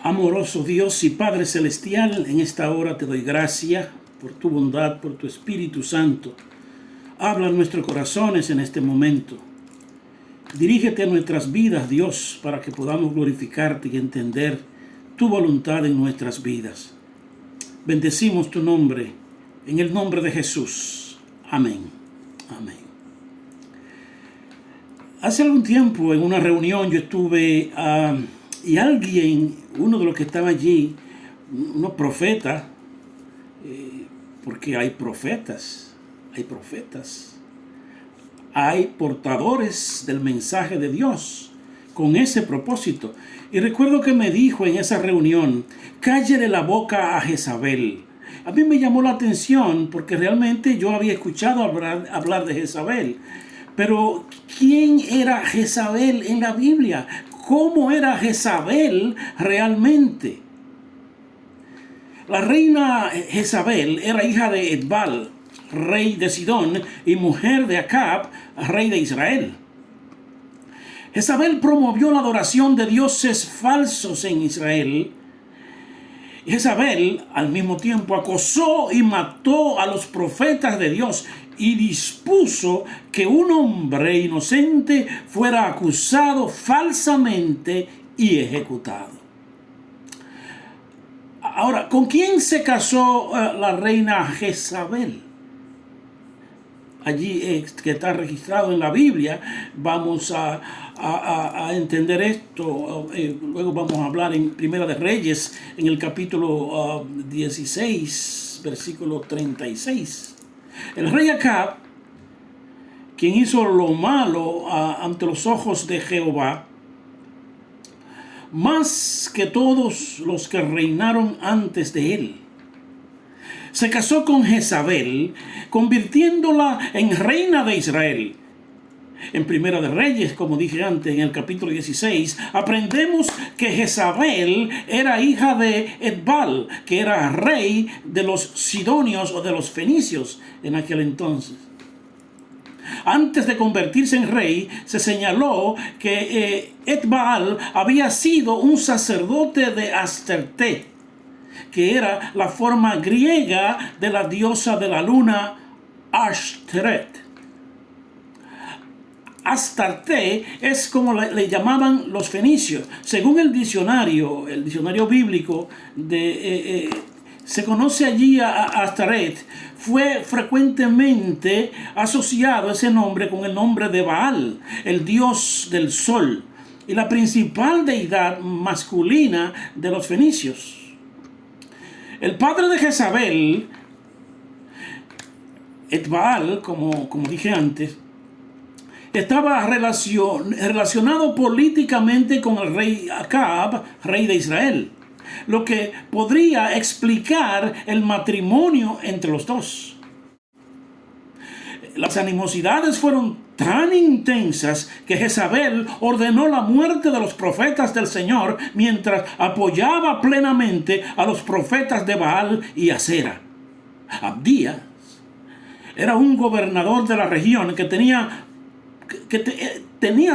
Amoroso Dios y Padre Celestial, en esta hora te doy gracias por tu bondad, por tu Espíritu Santo. Habla en nuestros corazones en este momento. Dirígete a nuestras vidas, Dios, para que podamos glorificarte y entender tu voluntad en nuestras vidas. Bendecimos tu nombre, en el nombre de Jesús. Amén. Amén. Hace algún tiempo en una reunión yo estuve y alguien, uno de los que estaba allí, unos profetas, porque hay profetas, hay portadores del mensaje de Dios con ese propósito. Y recuerdo que me dijo en esa reunión: cállale la boca a Jezabel. A mí me llamó la atención porque realmente yo había escuchado hablar de Jezabel. Pero ¿quién era Jezabel en la Biblia? ¿Cómo era Jezabel realmente? La reina Jezabel era hija de Etbal, rey de Sidón, y mujer de Acab, rey de Israel. Jezabel promovió la adoración de dioses falsos en Israel. Jezabel, al mismo tiempo, acosó y mató a los profetas de Dios y dispuso que un hombre inocente fuera acusado falsamente y ejecutado. Ahora, ¿con quién se casó la reina Jezabel? Allí que está registrado en la Biblia. Vamos a entender esto. Luego vamos a hablar en Primera de Reyes, en el capítulo 16, versículo 36. El rey Acab, quien hizo lo malo ante los ojos de Jehová, más que todos los que reinaron antes de él, se casó con Jezabel, convirtiéndola en reina de Israel. En Primera de Reyes, como dije antes, en el capítulo 16, aprendemos que Jezabel era hija de Etbal, que era rey de los sidonios o de los fenicios en aquel entonces. Antes de convertirse en rey, se señaló que Etbal había sido un sacerdote de Astarte, que era la forma griega de la diosa de la luna, Ashtoreth. Astarte es como le llamaban los fenicios. Según el diccionario bíblico, se conoce allí a Astarte. Fue frecuentemente asociado ese nombre con el nombre de Baal, el dios del sol, y la principal deidad masculina de los fenicios. El padre de Jezabel, Etbaal, como dije antes, estaba relacionado políticamente con el rey Acab, rey de Israel, lo que podría explicar el matrimonio entre los dos. Las animosidades fueron tan intensas que Jezabel ordenó la muerte de los profetas del Señor mientras apoyaba plenamente a los profetas de Baal y Asera. Abdías era un gobernador de la región que tenía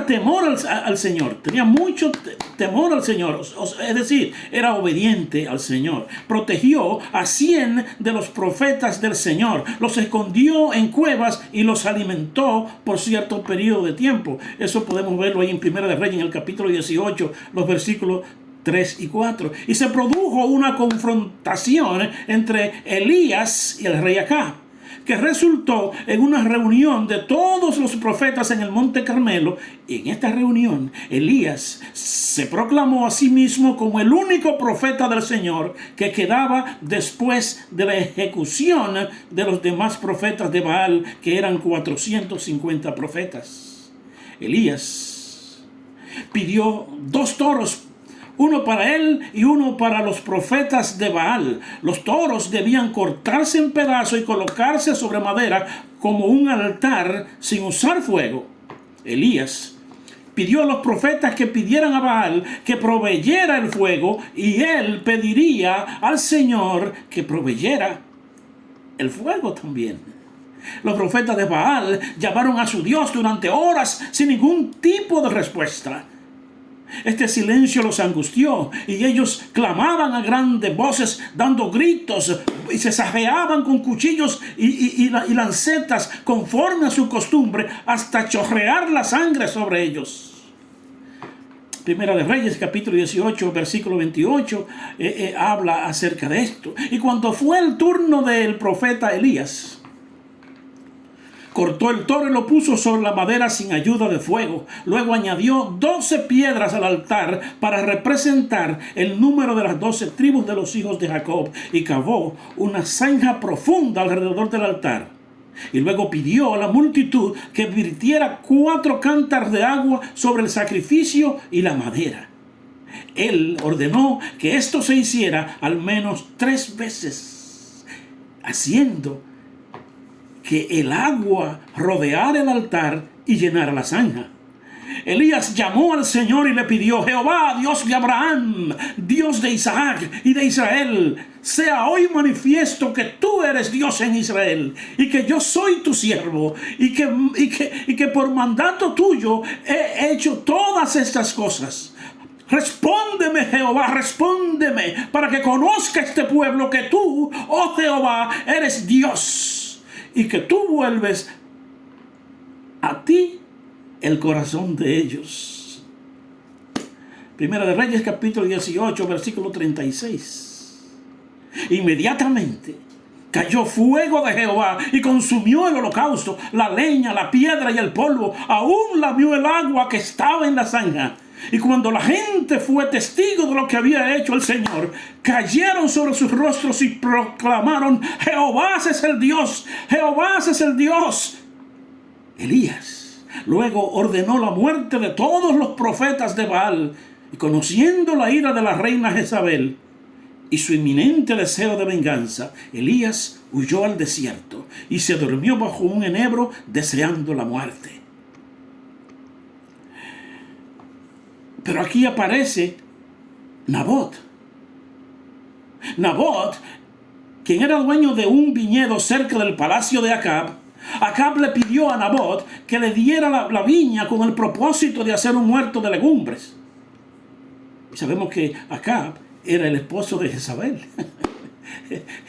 temor al Señor, tenía mucho temor al Señor, es decir, era obediente al Señor. Protegió a 100 de los profetas del Señor, los escondió en cuevas y los alimentó por cierto periodo de tiempo. Eso podemos verlo ahí en Primera de Reyes, en el capítulo 18, los versículos 3 y 4. Y se produjo una confrontación entre Elías y el rey Acab, que resultó en una reunión de todos los profetas en el Monte Carmelo. Y en esta reunión, Elías se proclamó a sí mismo como el único profeta del Señor que quedaba después de la ejecución de los demás profetas de Baal, que eran 450 profetas. Elías pidió 2 toros, uno para él y uno para los profetas de Baal. Los toros debían cortarse en pedazos y colocarse sobre madera como un altar sin usar fuego. Elías pidió a los profetas que pidieran a Baal que proveyera el fuego, y él pediría al Señor que proveyera el fuego también. Los profetas de Baal llamaron a su Dios durante horas sin ningún tipo de respuesta. Este silencio los angustió y ellos clamaban a grandes voces, dando gritos, y se sajeaban con cuchillos y lancetas conforme a su costumbre, hasta chorrear la sangre sobre ellos. Primera de Reyes, capítulo 18, versículo 28, habla acerca de esto. Y cuando fue el turno del profeta Elías, cortó el toro y lo puso sobre la madera sin ayuda de fuego. Luego añadió 12 piedras al altar para representar el número de las 12 tribus de los hijos de Jacob, y cavó una zanja profunda alrededor del altar. Y luego pidió a la multitud que virtiera 4 cántaros de agua sobre el sacrificio y la madera. Él ordenó que esto se hiciera al menos 3 veces, haciendo que el agua rodeara el altar y llenara la zanja. Elías llamó al Señor y le pidió: Jehová, Dios de Abraham, Dios de Isaac y de Israel, sea hoy manifiesto que tú eres Dios en Israel y que yo soy tu siervo y que por mandato tuyo he hecho todas estas cosas. Respóndeme, Jehová, respóndeme, para que conozca este pueblo que tú, oh Jehová, eres Dios y que tú vuelves a ti el corazón de ellos. Primera de Reyes, capítulo 18, versículo 36. Inmediatamente cayó fuego de Jehová y consumió el holocausto, la leña, la piedra y el polvo. Aún lamió el agua que estaba en la zanja. Y cuando la gente fue testigo de lo que había hecho el Señor, cayeron sobre sus rostros y proclamaron: Jehová es el Dios, Jehová es el Dios. Elías luego ordenó la muerte de todos los profetas de Baal, y conociendo la ira de la reina Jezabel y su inminente deseo de venganza, Elías huyó al desierto y se durmió bajo un enebro deseando la muerte. Pero aquí aparece Nabot. Nabot, quien era dueño de un viñedo cerca del palacio de Acab. Acab le pidió a Nabot que le diera la viña con el propósito de hacer un huerto de legumbres. Y sabemos que Acab era el esposo de Jezabel.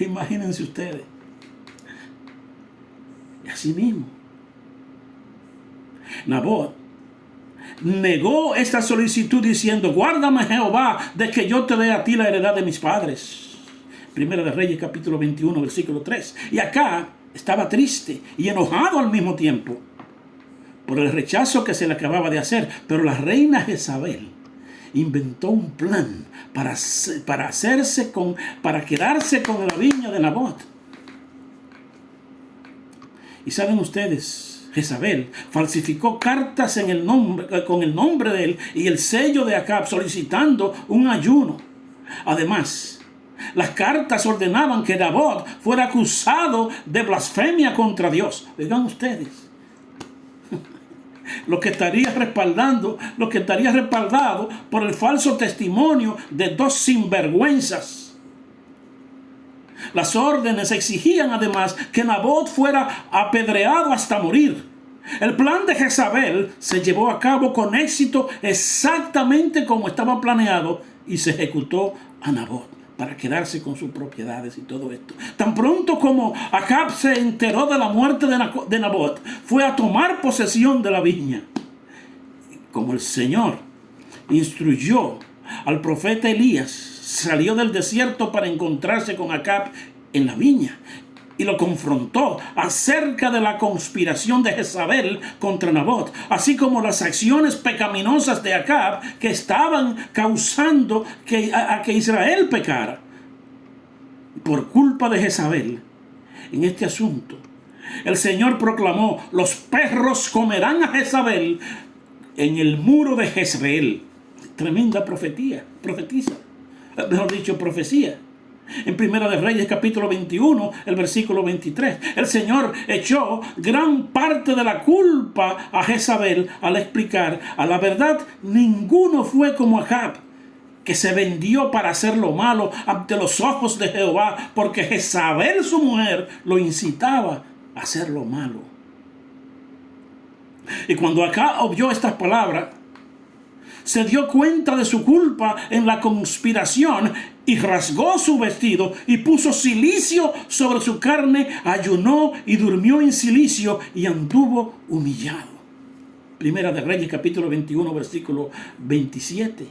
Imagínense ustedes. Y así mismo, Nabot negó esta solicitud diciendo: guárdame, Jehová, de que yo te dé a ti la heredad de mis padres. Primera de Reyes, capítulo 21, versículo 3. Y acá estaba triste y enojado al mismo tiempo por el rechazo que se le acababa de hacer. Pero la reina Jezabel inventó un plan para quedarse con la viña de Nabot. Y saben ustedes, Jezabel falsificó cartas con el nombre de él y el sello de Acab, solicitando un ayuno. Además, las cartas ordenaban que Nabot fuera acusado de blasfemia contra Dios. Oigan ustedes, lo que estaría respaldado por el falso testimonio de 2 sinvergüenzas. Las órdenes exigían además que Nabot fuera apedreado hasta morir. El plan de Jezabel se llevó a cabo con éxito, exactamente como estaba planeado, y se ejecutó a Nabot para quedarse con sus propiedades y todo esto. Tan pronto como Acab se enteró de la muerte de Nabot, fue a tomar posesión de la viña. Como el Señor instruyó al profeta Elías, salió del desierto para encontrarse con Acab en la viña y lo confrontó acerca de la conspiración de Jezabel contra Nabot, así como las acciones pecaminosas de Acab que estaban causando a que Israel pecara. Por culpa de Jezabel, en este asunto, el Señor proclamó: los perros comerán a Jezabel en el muro de Jezreel. Tremenda profecía. En Primera de Reyes, capítulo 21, el versículo 23. El Señor echó gran parte de la culpa a Jezabel al explicar: a la verdad, ninguno fue como Acab, que se vendió para hacer lo malo ante los ojos de Jehová, porque Jezabel, su mujer, lo incitaba a hacer lo malo. Y cuando Acab oyó estas palabras, se dio cuenta de su culpa en la conspiración y rasgó su vestido y puso cilicio sobre su carne, ayunó y durmió en cilicio y anduvo humillado. Primera de Reyes, capítulo 21, versículo 27.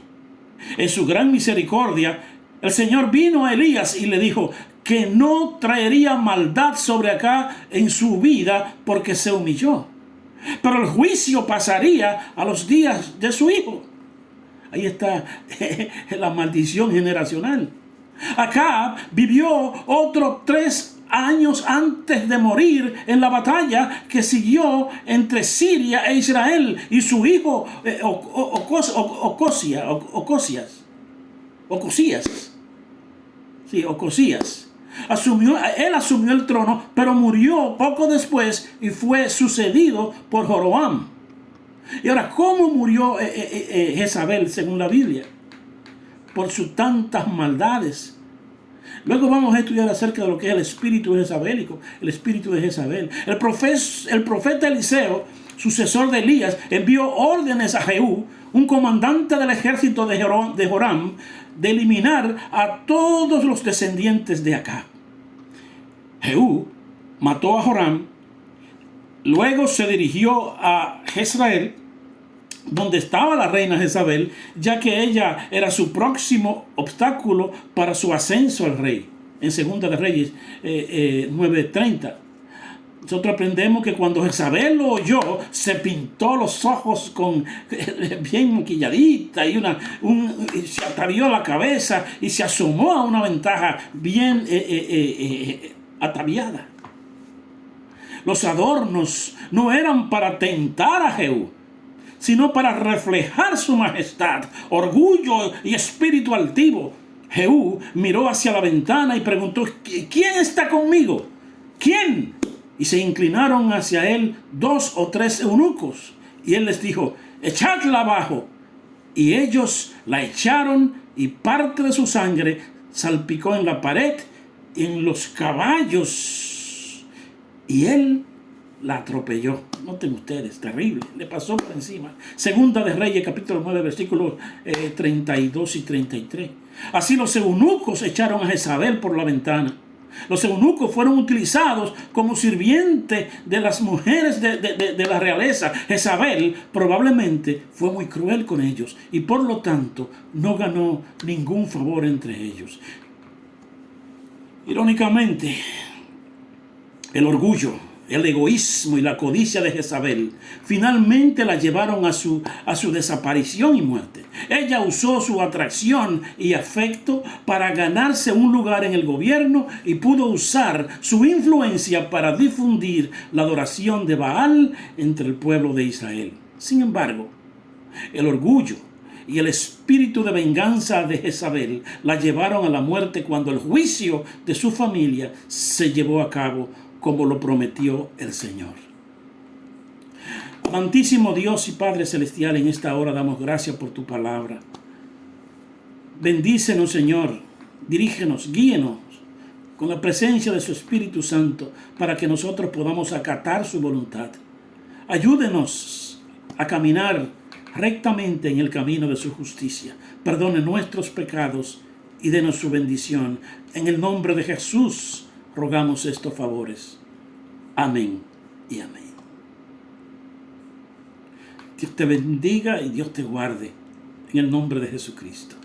En su gran misericordia, el Señor vino a Elías y le dijo que no traería maldad sobre acá en su vida porque se humilló. Pero el juicio pasaría a los días de su hijo. Ahí está la maldición generacional. Acab vivió otros 3 años antes de morir en la batalla que siguió entre Siria e Israel, y su hijo Ocosías asumió el trono, pero murió poco después y fue sucedido por Joroam. Y ahora, ¿cómo murió Jezabel según la Biblia? Por sus tantas maldades. Luego vamos a estudiar acerca de lo que es el espíritu jezabélico, el espíritu de Jezabel. El profeta Eliseo, sucesor de Elías, envió órdenes a Jehú, un comandante del ejército de Joram, de eliminar a todos los descendientes de Acab. Jehú mató a Joram, luego se dirigió a Jezreel, donde estaba la reina Jezabel, ya que ella era su próximo obstáculo para su ascenso al rey. En Segunda de Reyes 9:30. Nosotros aprendemos que cuando Jezabel lo oyó, se pintó los ojos bien maquilladita y se atavió la cabeza y se asomó a una ventaja bien ataviada. Los adornos no eran para tentar a Jehú, sino para reflejar su majestad, orgullo y espíritu altivo. Jehú miró hacia la ventana y preguntó: ¿quién está conmigo? ¿Quién? Y se inclinaron hacia él 2 o 3 eunucos, y él les dijo: echadla abajo. Y ellos la echaron, y parte de su sangre salpicó en la pared y en los caballos, y él la atropelló. Noten ustedes, terrible, le pasó por encima. Segunda de Reyes, capítulo 9, versículos 32 y 33. Así los eunucos echaron a Jezabel por la ventana. Los eunucos fueron utilizados como sirvientes de las mujeres de la realeza. Jezabel probablemente fue muy cruel con ellos y por lo tanto no ganó ningún favor entre ellos. Irónicamente, el orgullo, el egoísmo y la codicia de Jezabel finalmente la llevaron a su desaparición y muerte. Ella usó su atracción y afecto para ganarse un lugar en el gobierno y pudo usar su influencia para difundir la adoración de Baal entre el pueblo de Israel. Sin embargo, el orgullo y el espíritu de venganza de Jezabel la llevaron a la muerte cuando el juicio de su familia se llevó a cabo como lo prometió el Señor. Amantísimo Dios y Padre Celestial, en esta hora damos gracias por tu palabra. Bendícenos, Señor, dirígenos, guíenos con la presencia de su Espíritu Santo para que nosotros podamos acatar su voluntad. Ayúdenos a caminar rectamente en el camino de su justicia. Perdone nuestros pecados y denos su bendición. En el nombre de Jesús rogamos estos favores. Amén y amén. Dios te bendiga y Dios te guarde en el nombre de Jesucristo.